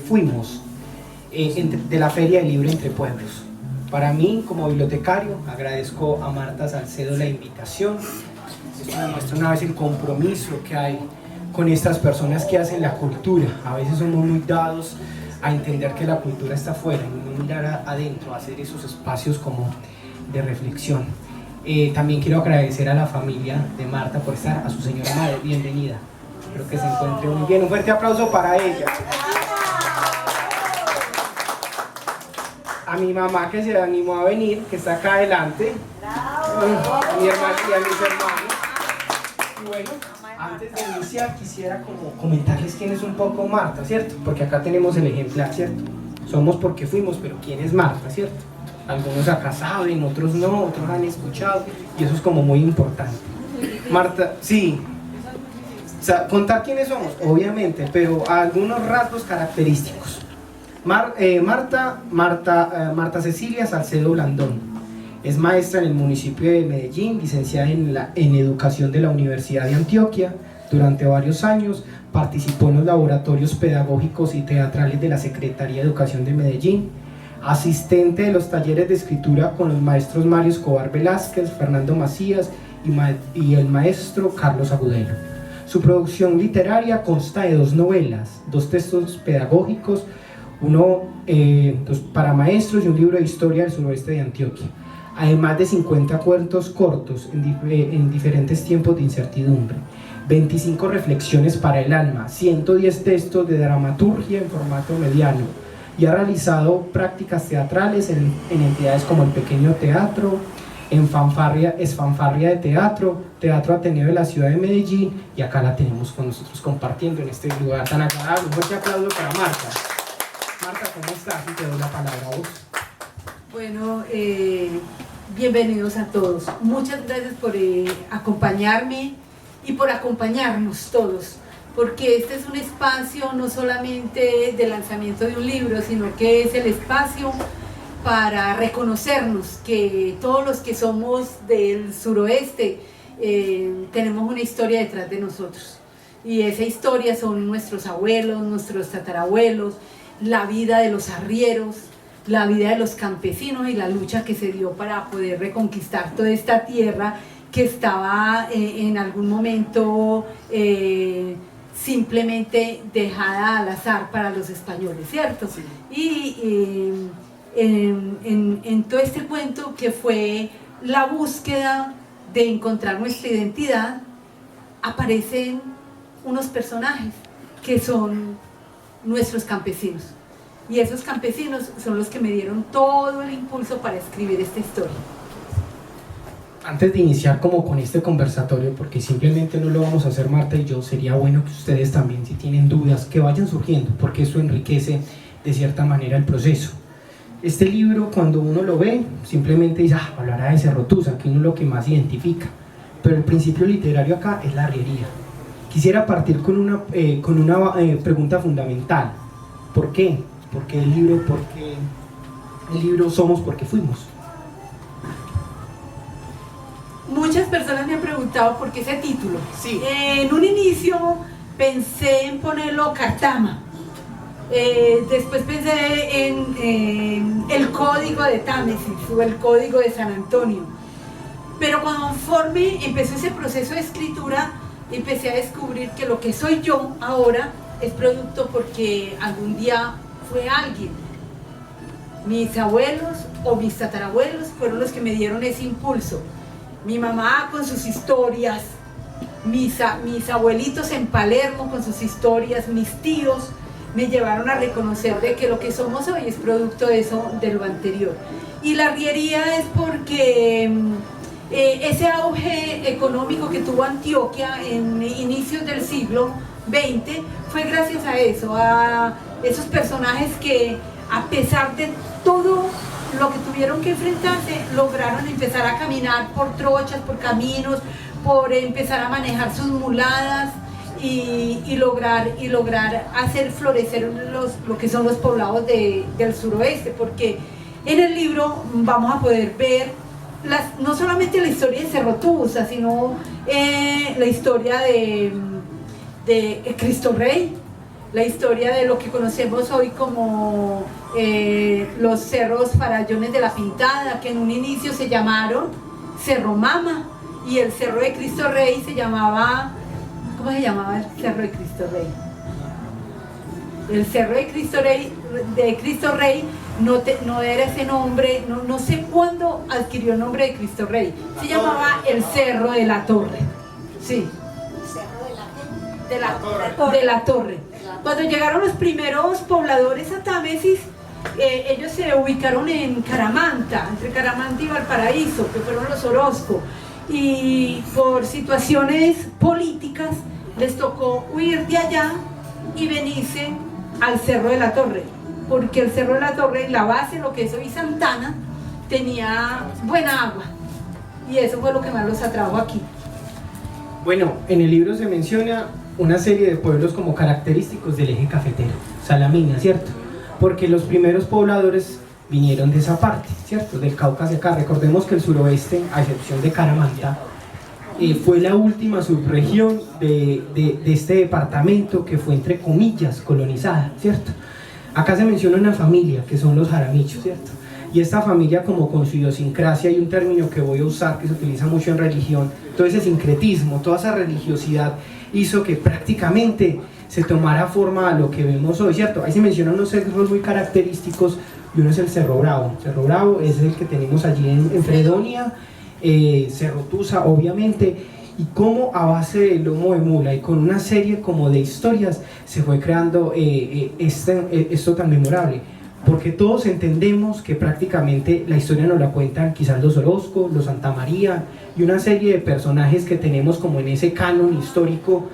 fuimos, de la Feria del Libro Entre Pueblos. Para mí, como bibliotecario, agradezco a Marta Salcedo la invitación. Esto demuestra una vez el compromiso que hay con estas personas que hacen la cultura. A veces somos muy dados a entender que la cultura está afuera y no mirar adentro, a hacer esos espacios como de reflexión. También quiero agradecer a la familia de Marta por estar, a su señora madre, bienvenida. Espero que se encuentre muy bien. Un fuerte aplauso para ella. A mi mamá que se animó a venir, que está acá adelante. A mi hermana y a mis hermanos. Y bueno, antes de iniciar quisiera como comentarles quién es un poco Marta, ¿cierto? Porque acá tenemos el ejemplar, ¿cierto? Somos porque fuimos, pero ¿quién es Marta, cierto? Algunos acá saben, otros no, otros han escuchado, y eso es como muy importante. Marta, sí, o sea, contar quiénes somos, obviamente, pero algunos rasgos característicos. Marta Cecilia Salcedo Blandón es maestra en el municipio de Medellín, licenciada en Educación de la Universidad de Antioquia. Durante varios años participó en los laboratorios pedagógicos y teatrales de la Secretaría de Educación de Medellín, asistente de los talleres de escritura con los maestros Mario Escobar Velázquez, Fernando Macías y el maestro Carlos Agudelo. Su producción literaria consta de 2 novelas, 2 textos pedagógicos, uno para maestros y un libro de historia del suroeste de Antioquia, además de 50 cuentos cortos en diferentes tiempos de incertidumbre, 25 reflexiones para el alma, 110 textos de dramaturgia en formato mediano, y ha realizado prácticas teatrales en entidades como el Pequeño Teatro, en Fanfarria de Teatro, Teatro Ateneo de la ciudad de Medellín, y acá la tenemos con nosotros compartiendo en este lugar tan agradable. Un fuerte aplauso para Marta. Marta, ¿cómo estás? Y te doy la palabra a vos. Bueno, bienvenidos a todos. Muchas gracias por acompañarme y por acompañarnos todos, porque este es un espacio no solamente de lanzamiento de un libro, sino que es el espacio para reconocernos, que todos los que somos del suroeste tenemos una historia detrás de nosotros, y esa historia son nuestros abuelos, nuestros tatarabuelos, la vida de los arrieros, la vida de los campesinos y la lucha que se dio para poder reconquistar toda esta tierra que estaba en algún momento simplemente dejada al azar para los españoles, ¿cierto? Sí. Y en todo este cuento que fue la búsqueda de encontrar nuestra identidad, aparecen unos personajes que son nuestros campesinos, y esos campesinos son los que me dieron todo el impulso para escribir esta historia. Antes de iniciar como con este conversatorio, porque simplemente no lo vamos a hacer Marta y yo, sería bueno que ustedes también, si tienen dudas, que vayan surgiendo, porque eso enriquece de cierta manera el proceso. Este libro, cuando uno lo ve, simplemente dice, hablará de Cerrotusa, que uno es lo que más identifica, pero el principio literario acá es la arriería. Quisiera partir con una pregunta fundamental. ¿Por qué? ¿Por qué el libro? ¿Por qué el libro Somos porque fuimos? Muchas personas me han preguntado por qué ese título. Sí. En un inicio pensé en ponerlo Cartama. Después pensé en el código de Támesis o el código de San Antonio. Pero conforme empezó ese proceso de escritura, empecé a descubrir que lo que soy yo ahora es producto porque algún día fue alguien. Mis abuelos o mis tatarabuelos fueron los que me dieron ese impulso. Mi mamá con sus historias, mis abuelitos en Palermo con sus historias, mis tíos me llevaron a reconocer de que lo que somos hoy es producto de eso, de lo anterior. Y la arriería es porque ese auge económico que tuvo Antioquia en inicios del siglo XX fue gracias a eso, a esos personajes que, a pesar de todo lo que tuvieron que enfrentarse, lograron empezar a caminar por trochas, por caminos, por empezar a manejar sus muladas y lograr hacer florecer lo que son los poblados del suroeste, porque en el libro vamos a poder ver no solamente la historia de Cerrotusa, sino la historia de Cristo Rey, la historia de lo que conocemos hoy como los cerros Farallones de la Pintada, que en un inicio se llamaron Cerro Mama, y el Cerro de Cristo Rey se llamaba, ¿cómo se llamaba el Cerro de Cristo Rey? El Cerro de Cristo Rey no era ese nombre, no sé cuándo adquirió el nombre de Cristo Rey, se llamaba el Cerro de la Torre, sí. De la Torre. Cuando llegaron los primeros pobladores a Támesis, ellos se ubicaron en Caramanta, entre Caramanta y Valparaíso, que fueron los Orozco, y por situaciones políticas les tocó huir de allá y venirse al Cerro de la Torre, porque el Cerro de la Torre, la base, lo que es hoy Santana, tenía buena agua, y eso fue lo que más los atrajo aquí. Bueno, en el libro se menciona una serie de pueblos como característicos del eje cafetero, Salamina, ¿cierto? Porque los primeros pobladores vinieron de esa parte, ¿cierto? Del Cauca hacia acá. Recordemos que el suroeste, a excepción de Caramanta, fue la última subregión de este departamento que fue, entre comillas, colonizada, ¿cierto? Acá se menciona una familia, que son los Jaramillos, ¿cierto? Y esta familia, como con su idiosincrasia, hay un término que voy a usar que se utiliza mucho en religión, todo ese sincretismo, toda esa religiosidad hizo que prácticamente se tomara forma a lo que vemos hoy, ¿cierto? Ahí se mencionan unos cerros muy característicos, y uno es el Cerro Bravo. Cerro Bravo es el que tenemos allí en Fredonia, Cerro Tusa, obviamente, y cómo a base de lomo de mula y con una serie como de historias se fue creando esto tan memorable, porque todos entendemos que prácticamente la historia nos la cuentan quizás los Orozco, los Santa María y una serie de personajes que tenemos como en ese canon histórico,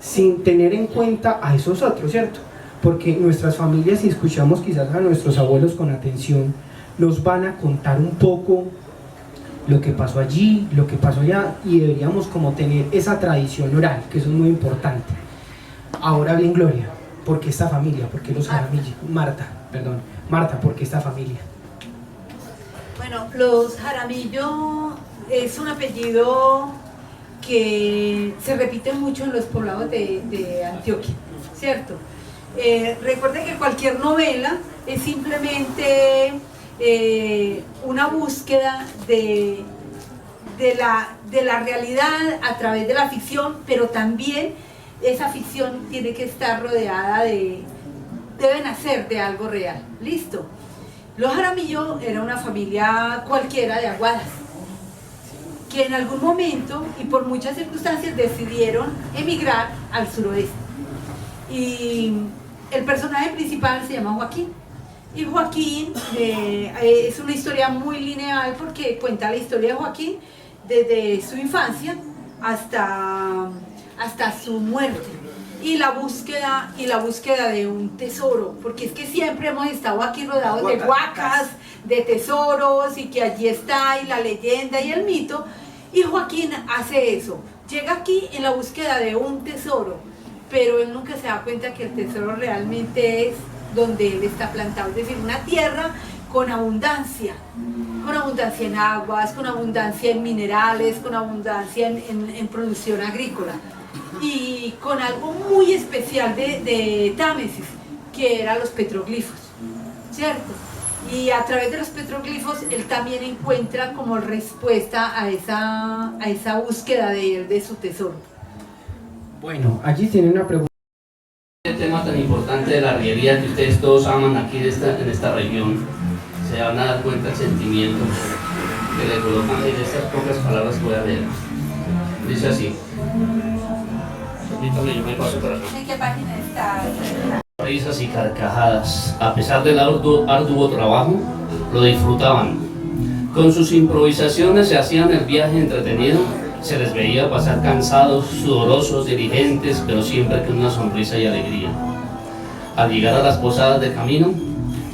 sin tener en cuenta a esos otros, ¿cierto? Porque nuestras familias, si escuchamos quizás a nuestros abuelos con atención, nos van a contar un poco lo que pasó allí, lo que pasó allá, y deberíamos como tener esa tradición oral, que eso es muy importante. Ahora bien, Gloria, ¿por qué esta familia? ¿Por qué los Jaramillo? Marta, ¿por qué esta familia? Bueno, los Jaramillo es un apellido que se repite mucho en los poblados de Antioquia, ¿cierto? Recuerden que cualquier novela es simplemente una búsqueda de la realidad a través de la ficción, pero también esa ficción tiene que estar rodeada debe nacer de algo real. Listo. Los Jaramillo era una familia cualquiera de Aguadas, que en algún momento y por muchas circunstancias decidieron emigrar al suroeste. Y el personaje principal se llama Joaquín. Y Joaquín es una historia muy lineal porque cuenta la historia de Joaquín desde su infancia hasta su muerte. Y la búsqueda de un tesoro, porque es que siempre hemos estado aquí rodeados de huacas, de tesoros, y que allí está, y la leyenda y el mito, y Joaquín hace eso, llega aquí en la búsqueda de un tesoro, pero él nunca se da cuenta que el tesoro realmente es donde él está plantado, es decir, una tierra con abundancia en aguas, con abundancia en minerales, con abundancia en producción agrícola, y con algo muy especial de Támesis, que eran los petroglifos, ¿cierto? Y a través de los petroglifos él también encuentra como respuesta a esa búsqueda de su tesoro. Bueno, allí tiene una pregunta. El tema tan importante de la arriería que ustedes todos aman aquí en esta región, se van a dar cuenta del sentimiento que le colocan en estas pocas palabras que voy a leer. Dice así. Permítame, yo me paso para acá. ¿En qué página está? Risas y carcajadas, a pesar del arduo trabajo, lo disfrutaban. Con sus improvisaciones se hacían el viaje entretenido, se les veía pasar cansados, sudorosos, diligentes, pero siempre con una sonrisa y alegría. Al llegar a las posadas de camino,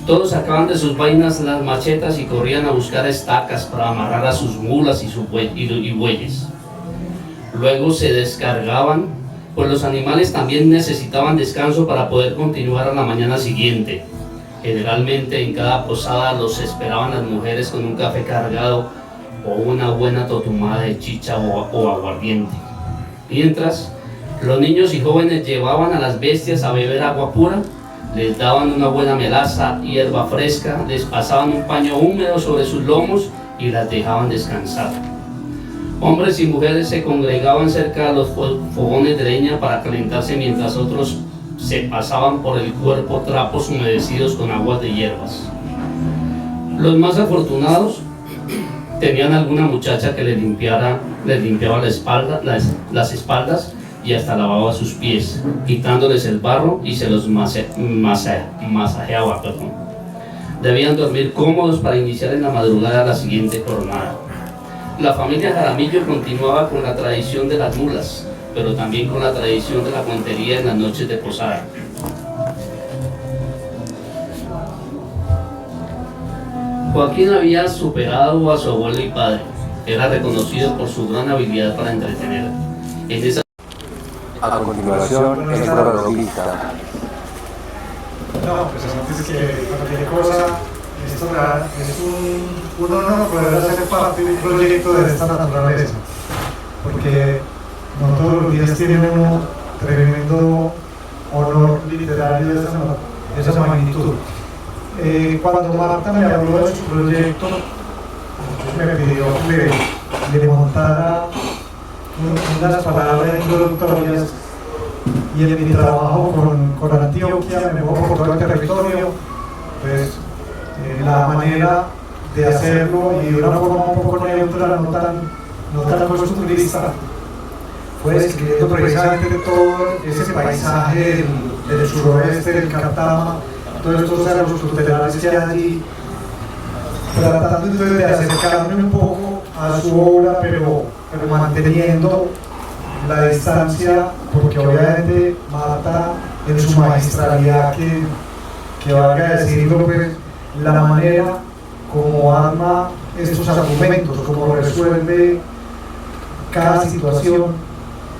todos sacaban de sus vainas las machetas y corrían a buscar estacas para amarrar a sus mulas y bueyes. Luego se descargaban, pues los animales también necesitaban descanso para poder continuar a la mañana siguiente. Generalmente en cada posada los esperaban las mujeres con un café cargado o una buena totumada de chicha o aguardiente. Mientras, Los niños y jóvenes llevaban a las bestias a beber agua pura, les daban una buena melaza, hierba fresca, les pasaban un paño húmedo sobre sus lomos y las dejaban descansar. Hombres y mujeres se congregaban cerca de los fogones de leña para calentarse mientras otros se pasaban por el cuerpo trapos humedecidos con aguas de hierbas. Los más afortunados tenían alguna muchacha que les limpiaba las espaldas y hasta lavaba sus pies, quitándoles el barro y se los masajeaba. Debían dormir cómodos para iniciar en la madrugada la siguiente jornada. La familia Jaramillo continuaba con la tradición de las mulas, pero también con la tradición de la cuentería en las noches de posada. Joaquín había superado a su abuelo y padre. Era reconocido por su gran habilidad para entretener. A continuación, el prologuista. No, pues antes que cualquier cosa, es un honor poder hacer parte de un proyecto de esta naturaleza, porque no todos los días tiene uno tremendo honor literario de esa magnitud. Cuando Marta me habló de su proyecto, me pidió que le montara unas palabras introductorias, y en mi trabajo con Antioquia, me muevo por todo el territorio, pues la manera de hacerlo y de una forma un poco neutra, no tan costumbrista, fue describiendo precisamente todo ese paisaje del suroeste, del Cartama, todos estos cerros tutelares que hay allí, tratando entonces de acercarme un poco a su obra, pero manteniendo la distancia, porque obviamente Marta, en su magistralidad, que valga decirlo, pues, la manera como arma estos argumentos, como resuelve cada situación,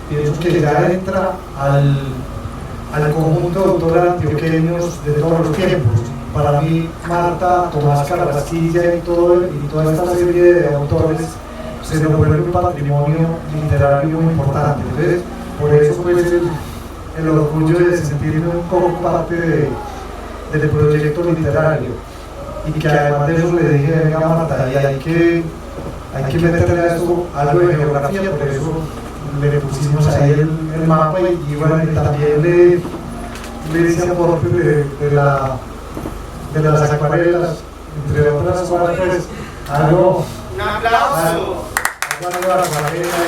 pienso que ya entra al conjunto de autores antioqueños de todos los tiempos. Para mí, Marta, Tomás Carrasquilla y toda esta serie de autores se nos vuelve un patrimonio literario muy importante. Entonces, por eso pues el orgullo de sentirme un poco parte del proyecto literario, y que además de eso le dije, venga Marta, y hay que meterle a esto algo de geografía, por eso le pusimos ahí el mapa, y bueno, y también le hice aporte de las acuarelas, entre otras cosas, pues, algo. Un aplauso. Algo de la acuarela.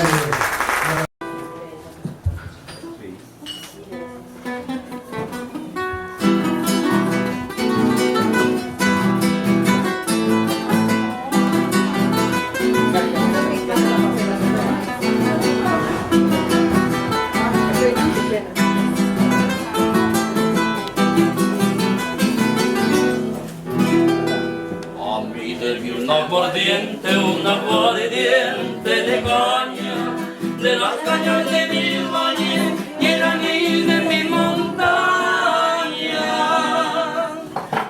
Un aguardiente de caña, de las cañas de mi valle y el anís de mi montaña.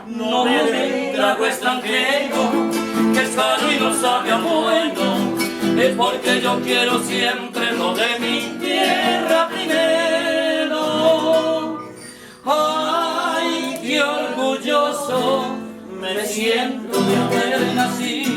No me dé un trago extranjero, que es caro y no sabe a bueno, es porque yo quiero siempre lo de mi tierra primero. Ay, qué orgulloso me siento de haber nacido